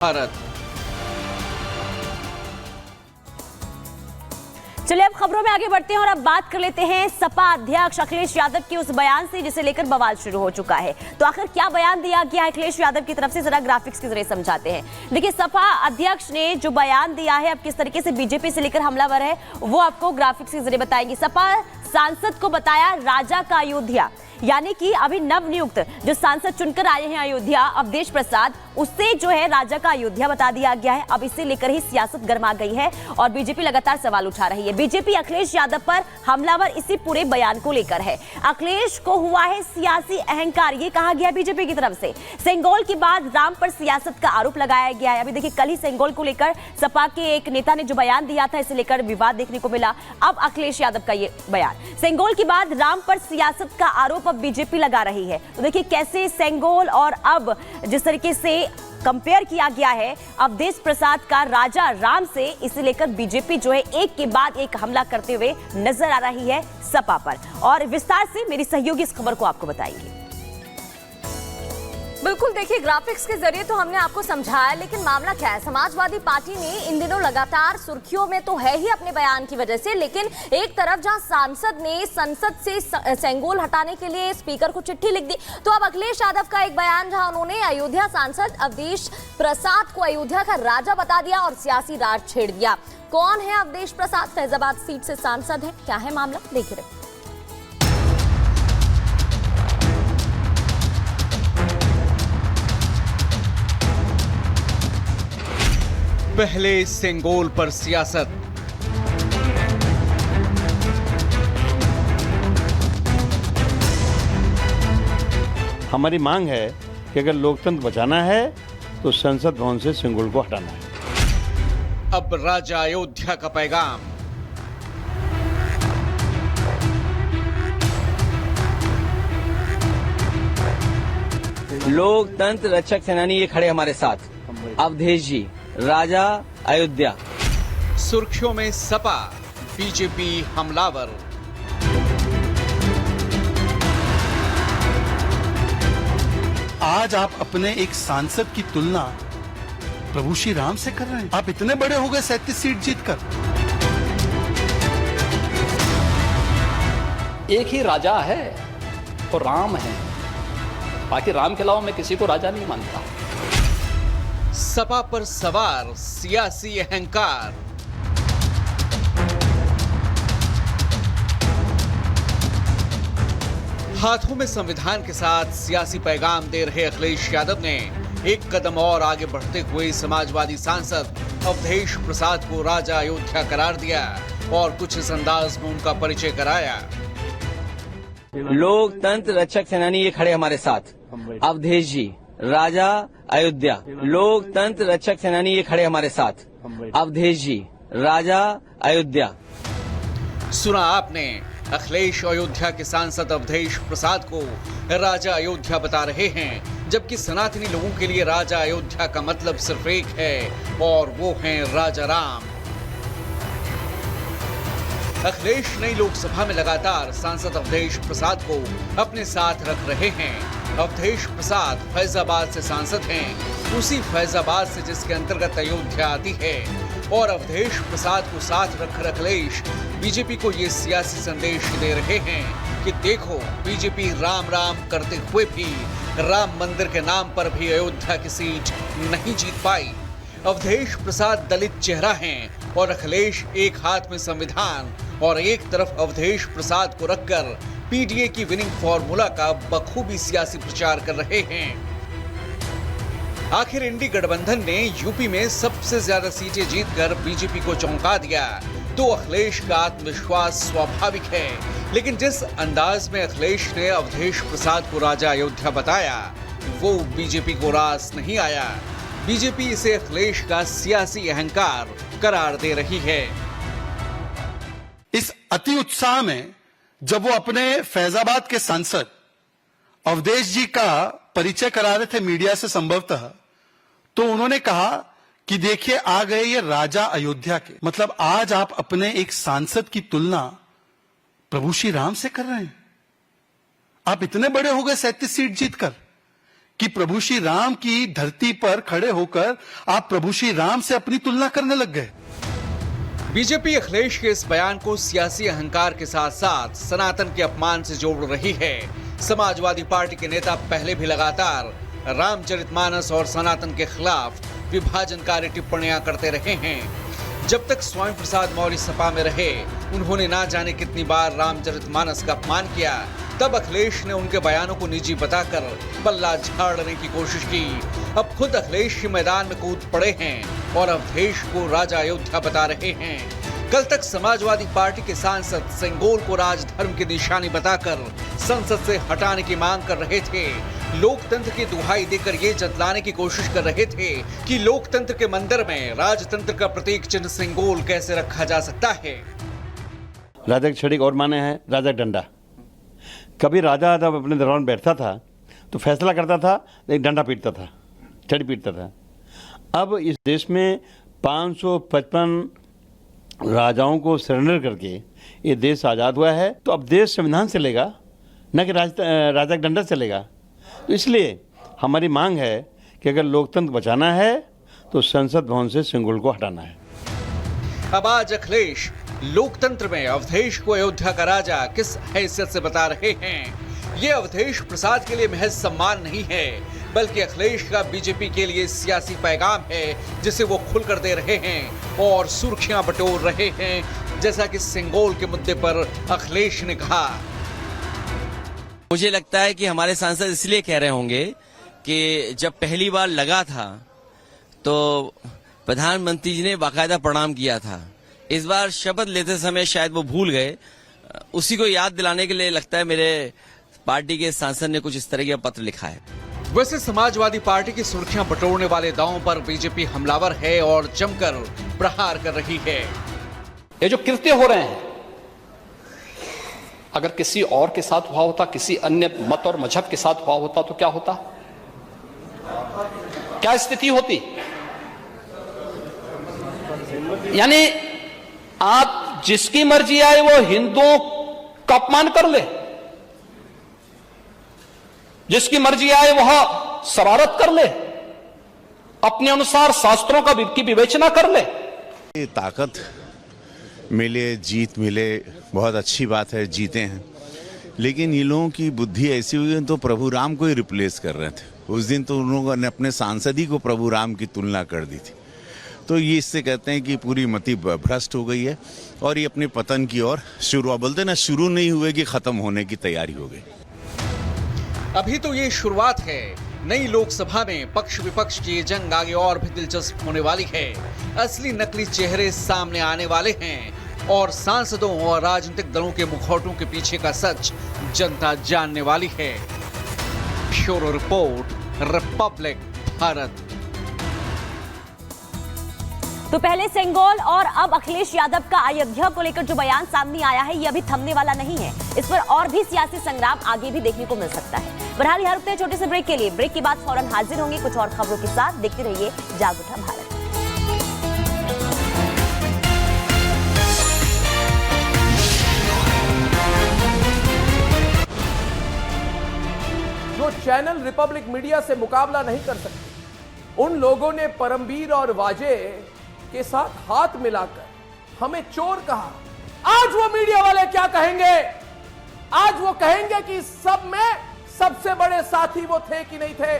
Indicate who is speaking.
Speaker 1: भारत।
Speaker 2: चलिए अब खबरों में आगे बढ़ते हैं और अब बात कर लेते हैं सपा अध्यक्ष अखिलेश यादव के उस बयान से जिसे लेकर बवाल शुरू हो चुका है। तो आखिर क्या बयान दिया गया अखिलेश यादव की तरफ से, जरा ग्राफिक्स के जरिए समझाते हैं। देखिए, सपा अध्यक्ष ने जो बयान दिया है, अब किस तरीके से बीजेपी से लेकर हमलावर है, वो आपको ग्राफिक्स के जरिए बताएंगे। सपा सांसद को बताया राजा का अयोध्या, यानी कि अभी नवनियुक्त जो सांसद चुनकर आए हैं अयोध्या, अवधेश प्रसाद, उससे जो है राजा का अयोध्या बता दिया गया है। अब इसे लेकर ही सियासत गर्मा गई है और बीजेपी लगातार सवाल उठा रही है। बीजेपी अखिलेश यादव पर हमलावर इसी पूरे बयान को लेकर है। अखिलेश को हुआ है सियासी अहंकार, ये कहा गया बीजेपी की तरफ से। सेंगोल के बाद राम पर सियासत का आरोप लगाया गया है। अभी देखिए, कल ही सेंगोल को लेकर सपा के एक नेता ने जो बयान दिया था, इसे लेकर विवाद देखने को मिला। अब अखिलेश यादव का ये बयान, सेंगोल के बाद राम पर सियासत का आरोप अब बीजेपी लगा रही है। तो देखिए कैसे सेंगोल और अब जिस तरीके से कंपेयर किया गया है अवधेश प्रसाद का राजा राम से, इसे लेकर बीजेपी जो है एक के बाद एक हमला करते हुए नजर आ रही है सपा पर। और विस्तार से मेरी सहयोगी इस खबर को आपको बताएंगे।
Speaker 3: बिल्कुल, देखिए ग्राफिक्स के जरिए तो हमने आपको समझाया, लेकिन मामला क्या है। समाजवादी पार्टी ने इन दिनों लगातार सुर्खियों में तो है ही अपने बयान की वजह से, लेकिन एक तरफ जहां सांसद ने संसद से सेंगोल हटाने के लिए स्पीकर को चिट्ठी लिख दी, तो अब अखिलेश यादव का एक बयान जहां उन्होंने अयोध्या सांसद अवधेश प्रसाद को अयोध्या का राजा बता दिया और सियासी राज छेड़ दिया। कौन है अवधेश प्रसाद? फैजाबाद सीट से सांसद है। क्या है मामला, देखिए रहे।
Speaker 1: पहले सेंगोल पर सियासत।
Speaker 4: हमारी मांग है कि अगर लोकतंत्र बचाना है तो संसद भवन से सेंगोल को हटाना है।
Speaker 1: अब राजा अयोध्या का पैगाम।
Speaker 5: लोकतंत्र रक्षक सेनानी ये खड़े हमारे साथ, अवधेश जी, राजा अयोध्या।
Speaker 1: सुर्खियों में सपा, बीजेपी हमलावर।
Speaker 6: आज आप अपने एक सांसद की तुलना प्रभु श्री राम से कर रहे हैं। आप इतने बड़े हो गए 37 सीट जीतकर।
Speaker 7: एक ही राजा है, वो राम है। बाकी राम के अलावा मैं किसी को राजा नहीं मानता।
Speaker 1: सपा पर सवार सियासी अहंकार। हाथों में संविधान के साथ सियासी पैगाम दे रहे अखिलेश यादव ने एक कदम और आगे बढ़ते हुए समाजवादी सांसद अवधेश प्रसाद को राजा अयोध्या करार दिया और कुछ इस अंदाज में उनका परिचय कराया।
Speaker 5: लोकतंत्र रक्षक सेनानी ये खड़े हमारे साथ, अवधेश जी, राजा अयोध्या। लोकतंत्र रक्षक सेनानी ये खड़े हमारे साथ, अवधेश जी, राजा अयोध्या।
Speaker 1: सुना आपने, अखिलेश अयोध्या के सांसद अवधेश प्रसाद को राजा अयोध्या बता रहे हैं, जबकि सनातनी लोगों के लिए राजा अयोध्या का मतलब सिर्फ एक है और वो है राजा राम। अखिलेश नई लोकसभा में लगातार सांसद अवधेश प्रसाद को अपने साथ रख रहे हैं। अवधेश प्रसाद फैजाबाद से सांसद हैं, उसी फैजाबाद से जिसके अंतर्गत अयोध्या आती है। और अवधेश प्रसाद को साथ रखकर अखिलेश बीजेपी को ये सियासी संदेश दे रहे हैं कि देखो, बीजेपी राम राम करते हुए भी राम मंदिर के नाम पर भी अयोध्या की सीट नहीं जीत पाई। अवधेश प्रसाद दलित चेहरा हैं और अखिलेश एक हाथ में संविधान और एक तरफ अवधेश प्रसाद को रखकर पीडीए की विनिंग फॉर्मूला का बखूबी सियासी प्रचार कर रहे हैं। आखिर इंडी गठबंधन ने यूपी में सबसे ज्यादा सीटें जीतकर बीजेपी को चौंका दिया, तो अखिलेश का आत्मविश्वास स्वाभाविक है। लेकिन जिस अंदाज में अखिलेश ने अवधेश प्रसाद को राजा अयोध्या बताया, वो बीजेपी को रास नहीं आया। बीजेपी इसे अखिलेश का सियासी अहंकार करार दे रही है।
Speaker 6: इस अति उत्साह में जब वो अपने फैजाबाद के सांसद अवधेश जी का परिचय करा रहे थे मीडिया से संभवतः, तो उन्होंने कहा कि देखिए आ गए ये राजा अयोध्या के। मतलब आज आप अपने एक सांसद की तुलना प्रभु श्री राम से कर रहे हैं। आप इतने बड़े हो गए 37 सीट जीतकर कि प्रभु श्री राम की धरती पर खड़े होकर आप प्रभु श्री राम से अपनी तुलना करने लग गए।
Speaker 1: बीजेपी अखिलेश के इस बयान को सियासी अहंकार के साथ साथ सनातन के अपमान से जोड़ रही है। समाजवादी पार्टी के नेता पहले भी लगातार रामचरितमानस और सनातन के खिलाफ विभाजनकारी टिप्पणियां करते रहे हैं। जब तक स्वामी प्रसाद मौर्य सपा में रहे, उन्होंने ना जाने कितनी बार रामचरितमानस का अपमान किया। तब अखिलेश ने उनके बयानों को निजी बताकर पल्ला झाड़ने की कोशिश की। अब खुद अखिलेश ही मैदान में कूद पड़े हैं और अवधेश को राजा अयोध्या बता रहे हैं। कल तक समाजवादी पार्टी के सांसद सेंगोल को राजधर्म की निशानी बताकर संसद से हटाने की मांग कर रहे थे। लोकतंत्र की दुहाई देकर ये जतलाने की कोशिश कर रहे थे कि लोकतंत्र के मंदिर में राजतंत्र का प्रतीक चिन्ह सेंगोल कैसे रखा जा सकता है।
Speaker 4: राजा की छड़ी और माने हैं राजा का डंडा। कभी राजा जब अपने दरबार में बैठता था तो फैसला करता था, एक डंडा पीटता था, छड़ी पीटता था। अब इस देश में 555 राजाओं को सरेंडर करके ये देश आज़ाद हुआ है, तो अब देश संविधान से चलेगा, न कि राजा का डंडा चलेगा। तो इसलिए हमारी मांग है कि अगर लोकतंत्र बचाना है तो संसद भवन से सिंगुल को हटाना है।
Speaker 1: अब आज अखिलेश लोकतंत्र में अवधेश को अयोध्या का राजा किस हैसियत से बता रहे हैं। ये अवधेश प्रसाद के लिए महज सम्मान नहीं है, बल्कि अखिलेश का बीजेपी के लिए सियासी पैगाम है, जिसे वो खुलकर दे रहे हैं और सुर्खियां बटोर रहे हैं। जैसा कि सिंगोल के मुद्दे पर अखिलेश ने कहा,
Speaker 5: मुझे लगता है कि हमारे सांसद इसलिए कह रहे होंगे कि जब पहली बार लगा था तो प्रधानमंत्री जी ने बाकायदा प्रणाम किया था। इस बार शपथ लेते समय शायद वो भूल गए। उसी को याद दिलाने के लिए लगता है मेरे पार्टी के सांसद ने कुछ इस तरह का पत्र लिखा है।
Speaker 1: वैसे समाजवादी पार्टी की सुर्खियां बटोरने वाले दावों पर बीजेपी हमलावर है और जमकर प्रहार कर रही है।
Speaker 7: ये जो कृत्य हो रहे हैं, अगर किसी और के साथ हुआ होता, किसी अन्य मत और मजहब के साथ हुआ होता तो क्या होता, क्या स्थिति होती? यानी आप जिसकी मर्जी आए वो हिंदुओं का अपमान कर ले, जिसकी मर्जी आए वह शरारत कर ले, अपने अनुसार शास्त्रों की विवेचना कर ले।
Speaker 8: ये ताकत मिले, जीत मिले, बहुत अच्छी बात है, जीते हैं। लेकिन ये लोगों की बुद्धि ऐसी हुई है तो प्रभु राम को ही रिप्लेस कर रहे थे। उस दिन तो उन लोगों ने अपने सांसद ही को प्रभु राम की तुलना कर दी थी। तो ये इससे कहते हैं कि पूरी मति भ्रष्ट हो गई है और ये अपने पतन की ओर शुरू, बोलते ना, शुरू नहीं हुए कि खत्म होने की तैयारी हो गई।
Speaker 1: अभी तो ये शुरुआत है। नई लोकसभा में पक्ष विपक्ष की जंग आगे और भी दिलचस्प होने वाली है। असली नकली चेहरे सामने आने वाले हैं और सांसदों और राजनीतिक दलों के मुखौटों के पीछे का सच जनता जानने वाली है। Bureau report, Republic Bharat.
Speaker 2: तो पहले सेंगोल और अब अखिलेश यादव का अयोध्या को लेकर जो बयान सामने आया है, ये अभी थमने वाला नहीं है। इस पर और भी सियासी संग्राम आगे भी देखने को मिल सकता है। बहरहाल यहाँ रुकते हैं छोटे से ब्रेक के लिए। ब्रेक के बाद फौरन हाजिर होंगे कुछ और खबरों के साथ। देखते रहिए जाग उठा भारत।
Speaker 9: जो चैनल रिपब्लिक मीडिया से मुकाबला नहीं कर सकते, उन लोगों ने परमवीर और वाजे के साथ हाथ मिलाकर हमें चोर कहा। आज वो मीडिया वाले क्या कहेंगे? आज वो कहेंगे कि सब में सबसे बड़े साथी वो थे कि नहीं थे?